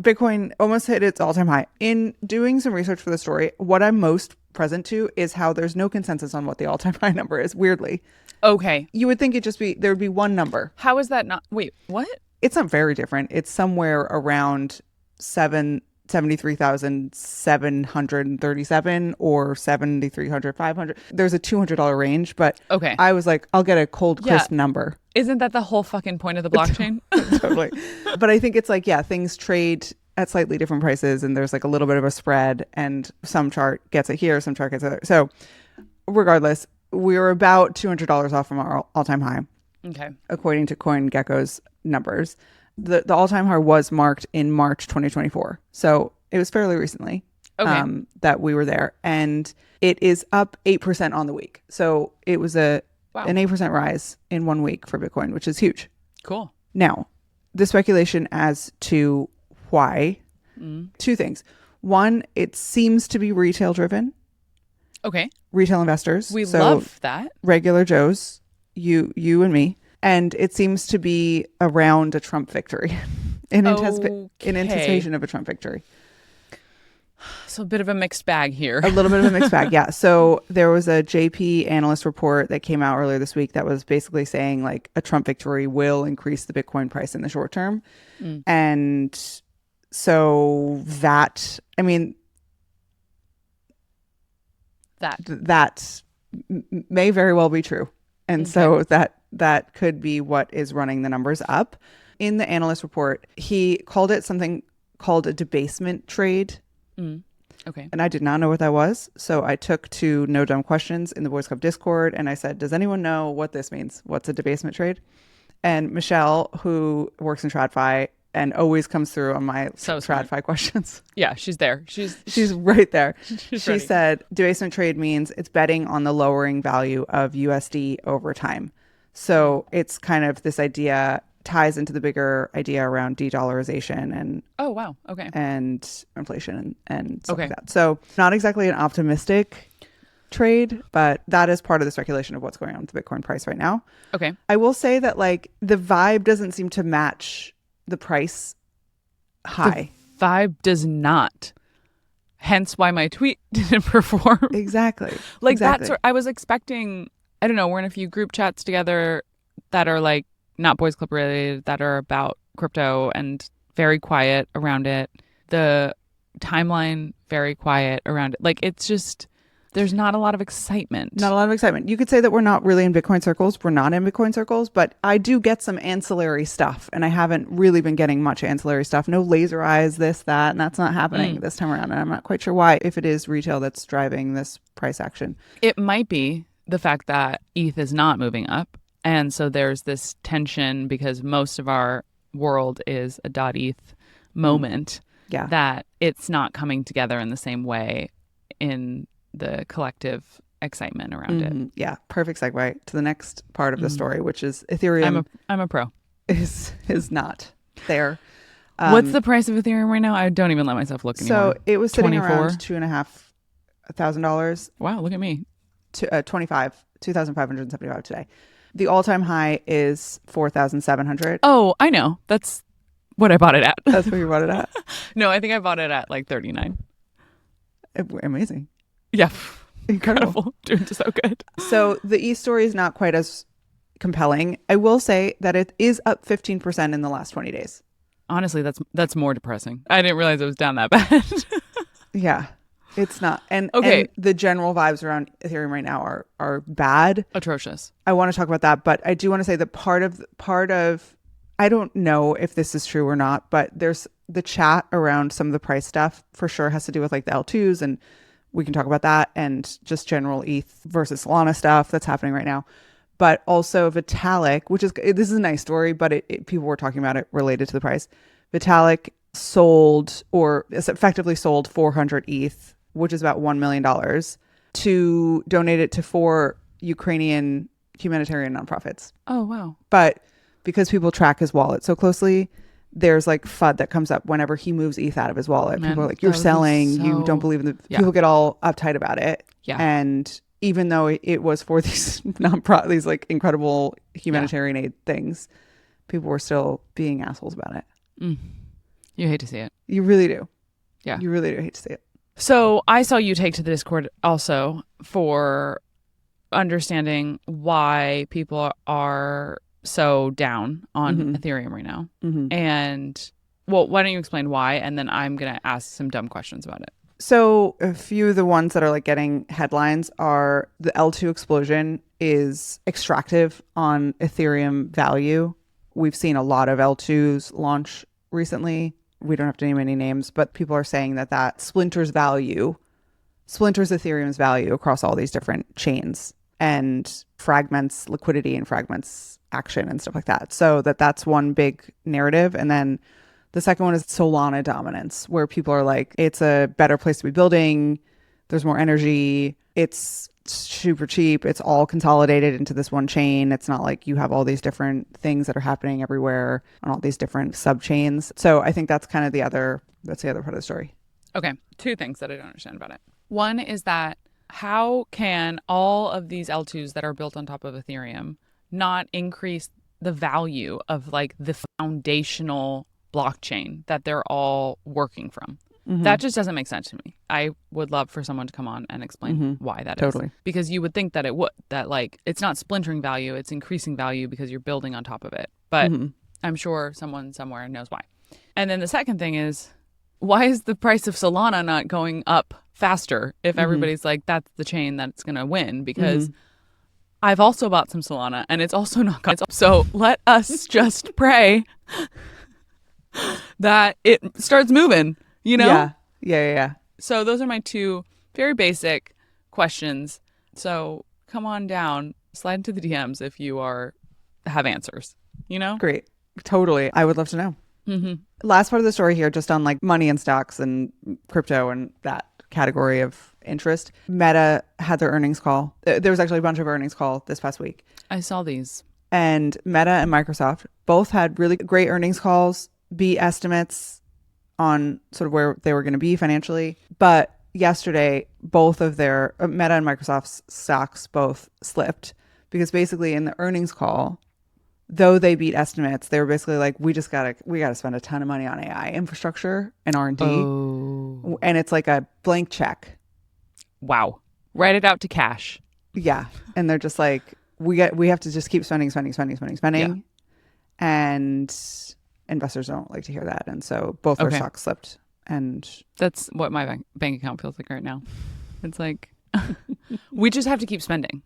Bitcoin almost hit its all-time high. In doing some research for the story, what I'm most present to is how there's no consensus on what the all-time high number is, weirdly. Okay. You would think there would be one number. How is that not? Wait, what? It's not very different. It's somewhere around 73,737 or 7,300, 500. There's a $200 range, but Okay. I was like, I'll get a cold, crisp number. Isn't that the whole fucking point of the blockchain? Totally. But I think it's like, yeah, things trade at slightly different prices and there's like a little bit of a spread and some chart gets it here, some chart gets it there. So regardless, we were about $200 off from our all-time high. Okay. According to CoinGecko's numbers. The all-time high was marked in March 2024. So it was fairly recently that we were there. And it is up 8% on the week. So it was an 8% rise in 1 week for Bitcoin, which is huge. Cool. Now, the speculation as to why, two things. One, it seems to be retail driven. Okay. Retail investors. We love that. Regular Joes, you and me. And it seems to be around a Trump victory in anticipation of a Trump victory. So a bit of a mixed bag here. A little bit of a mixed bag. Yeah. So there was a JP analyst report that came out earlier this week that was basically saying like a Trump victory will increase the Bitcoin price in the short term. And so that may very well be true. And so that could be what is running the numbers up. In the analyst report, he called it something called a debasement trade. Okay. And I did not know what that was. So I took to No Dumb Questions in the Boys Club Discord and I said, does anyone know what this means? What's a debasement trade? And Michelle, who works in TradFi and always comes through on my TradFi questions. Yeah, she's there. She's right there. She ready. said debasement trade means it's betting on the lowering value of USD over time. So it's kind of this idea ties into the bigger idea around de-dollarization and and inflation and stuff like that. So not exactly an optimistic trade, but that is part of the speculation of what's going on with the Bitcoin price right now. Okay. I will say that like the vibe doesn't seem to match the price high. The vibe does not. Hence why my tweet didn't perform. Exactly. That's I was expecting, I don't know, we're in a few group chats together that are like not Boys Club related, that are about crypto and very quiet around it. The timeline, very quiet around it. Like it's just, there's not a lot of excitement. Not a lot of excitement. You could say that we're not really in Bitcoin circles. We're not in Bitcoin circles, but I do get some ancillary stuff and I haven't really been getting much ancillary stuff. No laser eyes, this, that, and that's not happening this time around. And I'm not quite sure why, if it is retail that's driving this price action. It might be the fact that ETH is not moving up. And so there's this tension because most of our world is a .ETH moment that it's not coming together in the same way in the collective excitement around it. Yeah, perfect segue to the next part of the story, which is Ethereum. I'm a pro. Is not there. What's the price of Ethereum right now? I don't even let myself look anymore. So it was sitting 24? around $2,500. Wow, look at me. 2,575 today. The all-time high is 4,700. Oh, I know. That's what I bought it at. That's what you bought it at? No, I think I bought it at like 39. Amazing. Yeah. Incredible. Doing so good. So the ETH story is not quite as compelling. I will say that it is up 15% in the last 20 days. Honestly, that's more depressing. I didn't realize it was down that bad. Yeah. It's not. And the general vibes around Ethereum right now are bad. Atrocious. I want to talk about that, but I do want to say that part of I don't know if this is true or not, but there's the chat around some of the price stuff for sure has to do with like the L2s, and we can talk about that, and just general ETH versus Solana stuff that's happening right now. But also Vitalik, this is a nice story, but people were talking about it related to the price. Vitalik sold, or effectively sold 400 ETH, which is about $1 million, to donate it to 4 Ukrainian humanitarian nonprofits. Oh, wow. But because people track his wallet so closely, there's like FUD that comes up whenever he moves ETH out of his wallet. People are like, you're selling, you don't believe in the... Yeah. People get all uptight about it. Yeah. And even though it was for these these like incredible humanitarian aid things, people were still being assholes about it. You hate to see it. You really do. Yeah. You really do hate to see it. So I saw you take to the Discord also for understanding why people are so down on Ethereum right now. And, well, why don't you explain why? And then I'm going to ask some dumb questions about it. So a few of the ones that are like getting headlines are the L2 explosion is extractive on Ethereum value. We've seen a lot of L2s launch recently. We don't have to name any names, but people are saying that splinters Ethereum's value across all these different chains and fragments liquidity and fragments action and stuff like that. So that's one big narrative. And then the second one is Solana dominance, where people are like, it's a better place to be building. There's more energy. It's super cheap. It's all consolidated into this one chain. It's not like you have all these different things that are happening everywhere on all these different sub chains. So I think that's kind of the other part of the story. Okay. Two things that I don't understand about it. One is that how can all of these L2s that are built on top of Ethereum not increase the value of like the foundational blockchain that they're all working from? That just doesn't make sense to me. I would love for someone to come on and explain why that is. Because you would think that it would, that like it's not splintering value, it's increasing value because you're building on top of it. But I'm sure someone somewhere knows why. And then the second thing is, why is the price of Solana not going up faster if everybody's like, that's the chain that's going to win? Because I've also bought some Solana and it's also not gone. So let us just pray that it starts moving, you know? Yeah. So those are my two very basic questions. So come on down, slide into the DMs if you have answers, you know? Great. Totally. I would love to know. Last part of the story here, just on like money and stocks and crypto and that category of interest. Meta had their earnings call. There was actually a bunch of earnings call this past week. I saw these. And Meta and Microsoft both had really great earnings calls, beat estimates on sort of where they were going to be financially. But yesterday, both of their Meta and Microsoft's stocks both slipped because basically in the earnings call, though they beat estimates, they were basically like, we gotta spend a ton of money on AI infrastructure and R&D. Oh. And it's like a blank check. Wow. Write it out to cash. Yeah. And they're just like, we have to just keep spending. Yeah. And investors don't like to hear that. And so both their stocks slipped. And that's what my bank account feels like right now. It's like, we just have to keep spending.